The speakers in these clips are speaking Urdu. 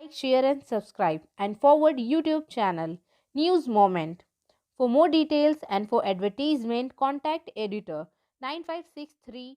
Like, share and subscribe and forward YouTube channel News Moment. For more details and for advertisement contact editor 9563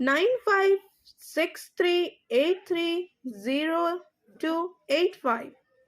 9563830285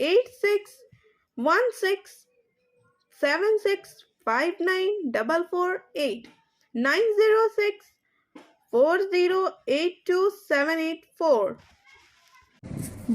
861676594448 9064082784।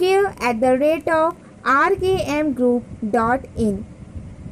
care@rkmgroup.in।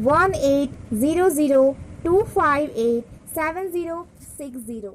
1800258760।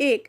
1,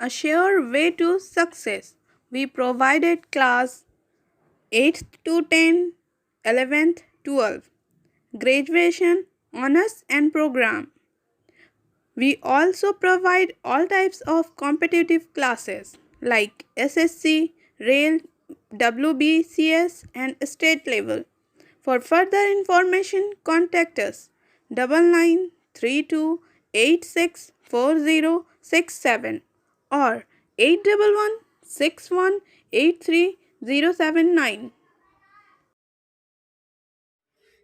a sure way to success. We provided class 8th to 10, 11th, 12, graduation, honors and program. We also provide all types of competitive classes like SSC, Rail, WBCS and state level. For further information, contact us 9932864067 or 8116183079।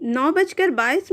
9:22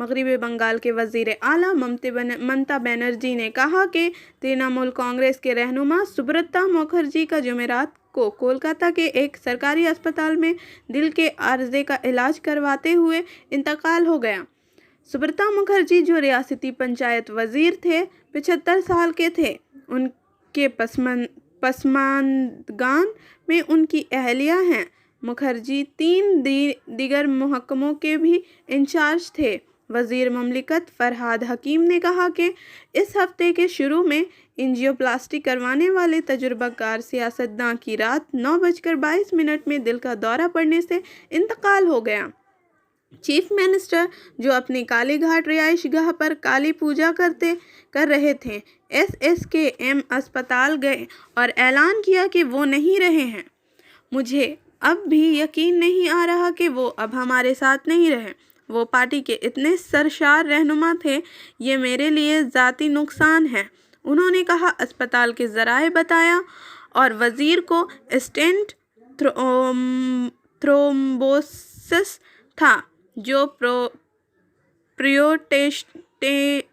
مغربی بنگال کے وزیر اعلیٰ ممتا بنرجی نے کہا کہ ترنمول کانگریس کے رہنما سبرتا مکھرجی کا جمعرات کو کولکاتہ کے ایک سرکاری اسپتال میں دل کے عارضے کا علاج کرواتے ہوئے انتقال ہو گیا۔ سبرتا مکھرجی جو ریاستی پنچایت وزیر تھے 75 سال کے تھے۔ ان کے پسماندگان میں ان کی اہلیہ ہیں۔ مکھرجی 3 دیگر محکموں کے بھی انچارج تھے۔ وزیر مملکت فرحاد حکیم نے کہا کہ اس ہفتے کے شروع میں انجیوپلاسٹی کروانے والے تجربہ کار سیاستداں کی رات 9:22 میں دل کا دورہ پڑنے سے انتقال ہو گیا۔ چیف منسٹر جو اپنی کالی گھاٹ رہائش گاہ پر کالی پوجا کر رہے تھے SSKM اسپتال گئے اور اعلان کیا کہ وہ نہیں رہے ہیں۔ مجھے اب بھی یقین نہیں آ رہا کہ وہ اب ہمارے ساتھ نہیں رہے۔ وہ پارٹی کے اتنے سرشار رہنما تھے، یہ میرے لیے ذاتی نقصان ہے۔ انہوں نے کہا اسپتال کے ذرائع بتایا اور وزیر کو اسٹینٹ تھرومبوسس تھا جو پریوٹیشنیس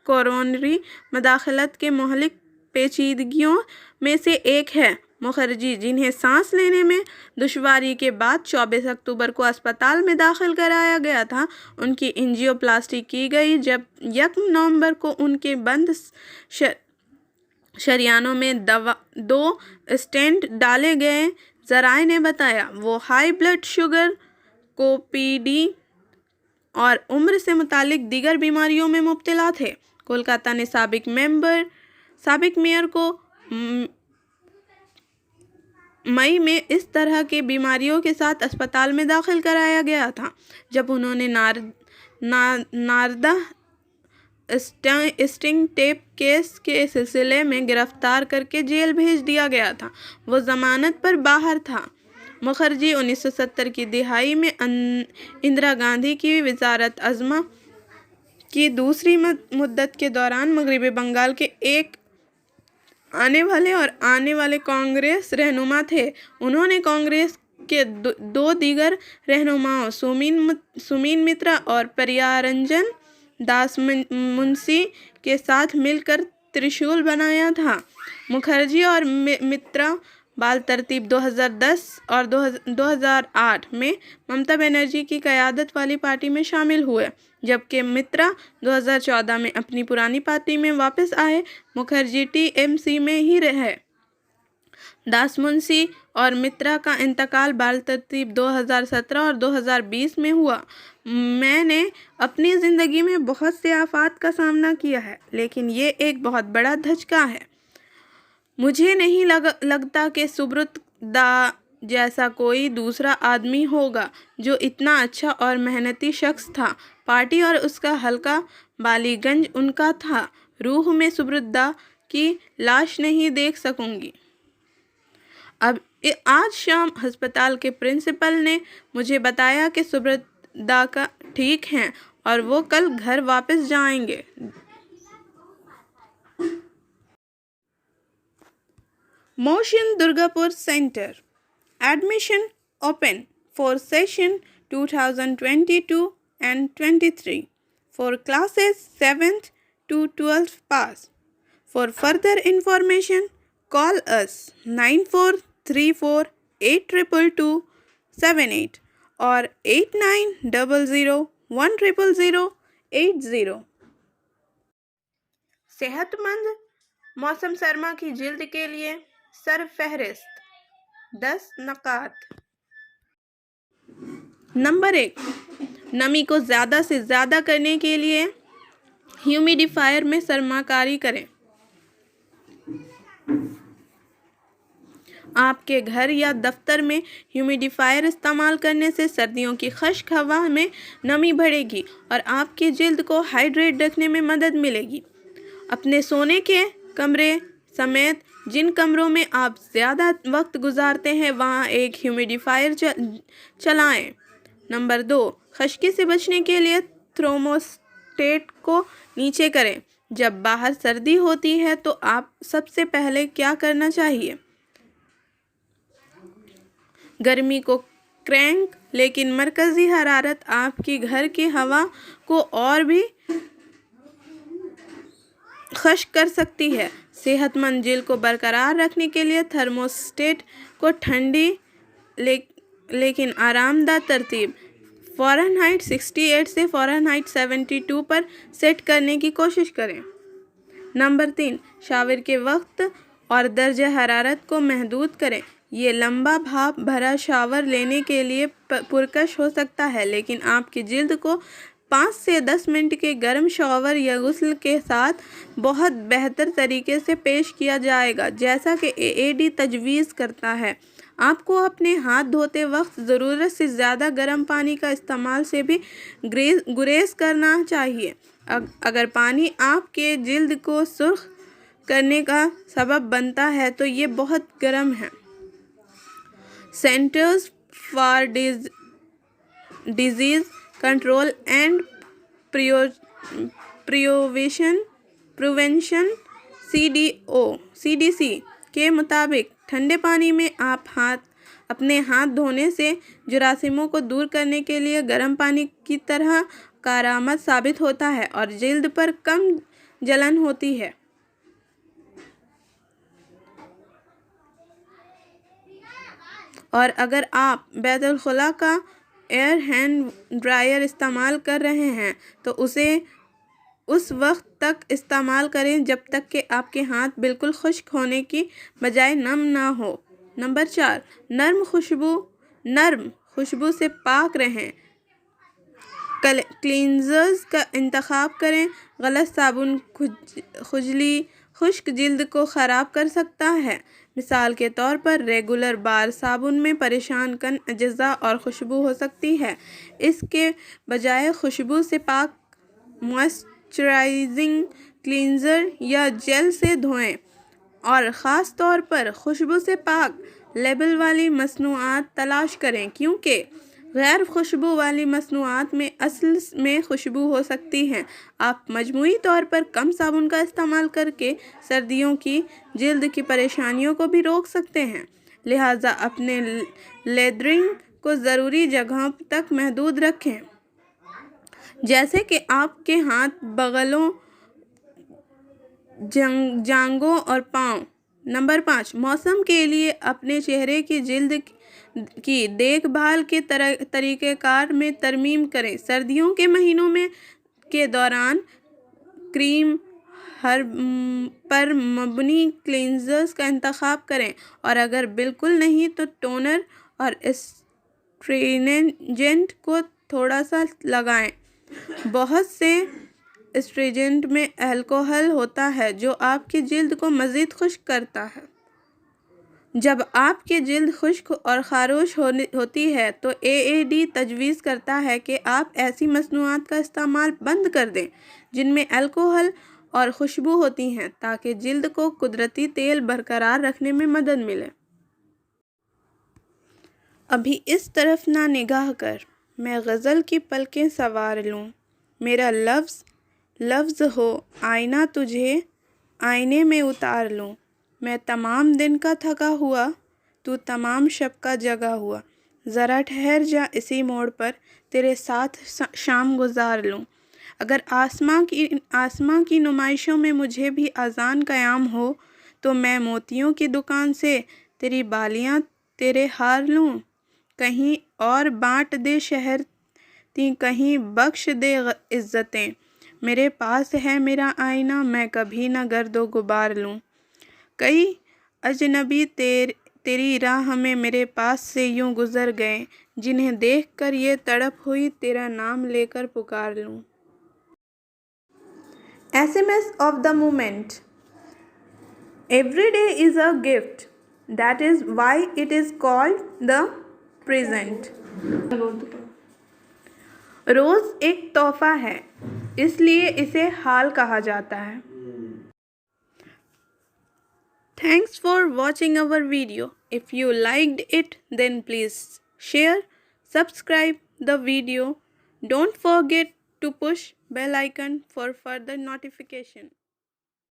کورونری مداخلت کے مہلک پیچیدگیوں میں سے ایک ہے۔ مکھرجی جنہیں سانس لینے میں دشواری کے بعد 24 اکتوبر کو اسپتال میں داخل کرایا گیا تھا، ان کی انجیوپلاسٹی کی گئی۔ جب 1 نومبر کو ان کے بند شریانوں میں 2 اسٹینٹ ڈالے گئے۔ ذرائع نے بتایا وہ ہائی بلڈ شوگر، COPD اور عمر سے متعلق دیگر بیماریوں میں مبتلا تھے۔ کولکاتہ نے سابق میئر کو مئی میں اس طرح کے بیماریوں کے ساتھ اسپتال میں داخل کرایا گیا تھا جب انہوں نے ناردا اسٹنگ ٹیپ کیس کے سلسلے میں گرفتار کر کے جیل بھیج دیا گیا تھا۔ وہ ضمانت پر باہر تھا۔ مکھرجی 1970 کی دہائی میں اندرا گاندھی کی وزارت عظمیٰ کی دوسری مدت کے دوران مغربی بنگال کے ایک آنے والے کانگریس رہنما تھے۔ انہوں نے کانگریس کے 2 دیگر رہنماؤں سومین مترا اور پریارنجن داس منسی کے ساتھ مل کر ترشول بنایا تھا۔ مکھرجی اور مترا بالترتیب 2010 اور 2008 میں ممتا بنرجی کی قیادت والی پارٹی میں شامل ہوئے، جبکہ مترا 2014 میں اپنی پرانی پارٹی میں واپس آئے۔ مکھرجی TMC میں ہی رہے۔ داس منسی اور مترا کا انتقال بالترتیب 2017 اور 2020 میں ہوا۔ میں نے اپنی زندگی میں بہت سے آفات کا سامنا کیا ہے، لیکن یہ ایک بہت بڑا دھچکا ہے۔ مجھے نہیں لگتا کہ سبرتا جیسا کوئی دوسرا آدمی ہوگا جو اتنا اچھا اور محنتی شخص تھا۔ پارٹی اور اس کا حلقہ بالی گنج ان کا تھا۔ روح میں سبرتا کی لاش نہیں دیکھ سکوں گی۔ آج شام ہسپتال کے پرنسپل نے مجھے بتایا کہ سبرتا ٹھیک ہیں اور وہ کل گھر واپس جائیں گے۔ Motion Durgapur centre admission open for session 2022 and 23 for classes 7th to 12th pass. For further information, call us 9434822278 or 8900100080. صحت مند موسم سرما کی جلد کے لیے سرفہرست 10 نکات۔ نمبر 1، نمی کو زیادہ سے زیادہ کرنے کے لیے ہیومیڈیفائر میں سرما کاری کریں۔ آپ کے گھر یا دفتر میں ہیومیڈیفائر استعمال کرنے سے سردیوں کی خشک ہوا میں نمی بڑھے گی اور آپ کی جلد کو ہائیڈریٹ رکھنے میں مدد ملے گی۔ اپنے سونے کے کمرے سمیت جن کمروں میں آپ زیادہ وقت گزارتے ہیں وہاں ایک ہیومیڈیفائر چلائیں۔ نمبر 2، خشکی سے بچنے کے لیے تھرموسٹیٹ کو نیچے کریں۔ جب باہر سردی ہوتی ہے تو آپ سب سے پہلے کیا کرنا چاہیے؟ گرمی کو کرینک لیکن مرکزی حرارت آپ کی گھر کی ہوا کو اور بھی خشک کر سکتی ہے۔ صحت مند جلد کو برقرار رکھنے کے لیے تھرموسٹیٹ کو ٹھنڈی لیکن آرام دہ ترتیب فارنہائٹ 68 سے فارنہائٹ 72 پر سیٹ کرنے کی کوشش کریں۔ نمبر 3، شاور کے وقت اور درجہ حرارت کو محدود کریں۔ یہ لمبا بھاپ بھرا شاور لینے کے لیے پرکش ہو سکتا ہے، لیکن آپ کی جلد کو 5 سے 10 منٹ کے گرم شاور یا غسل کے ساتھ بہت بہتر طریقے سے پیش کیا جائے گا، جیسا کہ AAD تجویز کرتا ہے۔ آپ کو اپنے ہاتھ دھوتے وقت ضرورت سے زیادہ گرم پانی کا استعمال سے بھی گریز کرنا چاہیے۔ اگر پانی آپ کے جلد کو سرخ کرنے کا سبب بنتا ہے تو یہ بہت گرم ہے۔ Centres for disease control and prevention CDC کے مطابق ٹھنڈے پانی میں اپنے ہاتھ دھونے سے جراثیموں کو دور کرنے کے لیے گرم پانی کی طرح کارآمد ثابت ہوتا ہے اور جلد پر کم جلن ہوتی ہے۔ اور اگر آپ بیت الخلاء کا ایئر ہینڈ ڈرائر استعمال کر رہے ہیں تو اسے اس وقت تک استعمال کریں جب تک کہ آپ کے ہاتھ بالکل خشک ہونے کی بجائے نم نہ ہو۔ نمبر 4، نرم خوشبو سے پاک رہیں۔ کلینزرز کا انتخاب کریں۔ غلط صابن کھجلی خشک جلد کو خراب کر سکتا ہے۔ مثال کے طور پر ریگولر بار صابن میں پریشان کن اجزاء اور خوشبو ہو سکتی ہے۔ اس کے بجائے خوشبو سے پاک موئسچرائزنگ کلینزر یا جیل سے دھوئیں، اور خاص طور پر خوشبو سے پاک لیبل والی مصنوعات تلاش کریں، کیونکہ غیر خوشبو والی مصنوعات میں اصل میں خوشبو ہو سکتی ہے۔ آپ مجموعی طور پر کم صابن کا استعمال کر کے سردیوں کی جلد کی پریشانیوں کو بھی روک سکتے ہیں، لہٰذا اپنے لیدرنگ کو ضروری جگہوں تک محدود رکھیں، جیسے کہ آپ کے ہاتھ، بغلوں، جانگوں اور پاؤں۔ نمبر 5، موسم کے لیے اپنے چہرے کی جلد کی دیکھ بھال کے طریقہ کار میں ترمیم کریں۔ سردیوں کے مہینوں کے دوران کریم پر مبنی کلینزرز کا انتخاب کریں، اور اگر بالکل نہیں تو ٹونر اور اسٹرینجنٹ کو تھوڑا سا لگائیں۔ بہت سے اسٹرینجنٹ میں الکحل ہوتا ہے جو آپ کی جلد کو مزید خشک کرتا ہے۔ جب آپ کی جلد خشک اور خارش ہوتی ہے تو AAD تجویز کرتا ہے کہ آپ ایسی مصنوعات کا استعمال بند کر دیں جن میں الکحل اور خوشبو ہوتی ہیں، تاکہ جلد کو قدرتی تیل برقرار رکھنے میں مدد ملے۔ ابھی اس طرف نہ نگاہ کر، میں غزل کی پلکیں سنوار لوں، میرا لفظ ہو آئینہ تجھے آئینے میں اتار لوں۔ میں تمام دن کا تھکا ہوا، تو تمام شب کا جگا ہوا، ذرا ٹھہر جا اسی موڑ پر، تیرے ساتھ شام گزار لوں۔ اگر آسماں کی نمائشوں میں مجھے بھی اذان قیام ہو تو میں موتیوں کی دکان سے تیری بالیاں تیرے ہار لوں۔ کہیں اور بانٹ دے شہر تیں، کہیں بخش دے عزتیں، میرے پاس ہے میرا آئینہ، میں کبھی نہ گرد و غبار لوں۔ کئی اجنبی تیری راہ میں میرے پاس سے یوں گزر گئے، جنہیں دیکھ کر یہ تڑپ ہوئی تیرا نام لے کر پکار لوں۔ SMS of the moment. Every day is a gift. That is why it is called the present. روز ایک تحفہ ہے، اس لیے اسے حال کہا جاتا ہے۔ Thanks for watching our video. If you liked it, then please share, subscribe the video. Don't forget to push bell icon for further notification.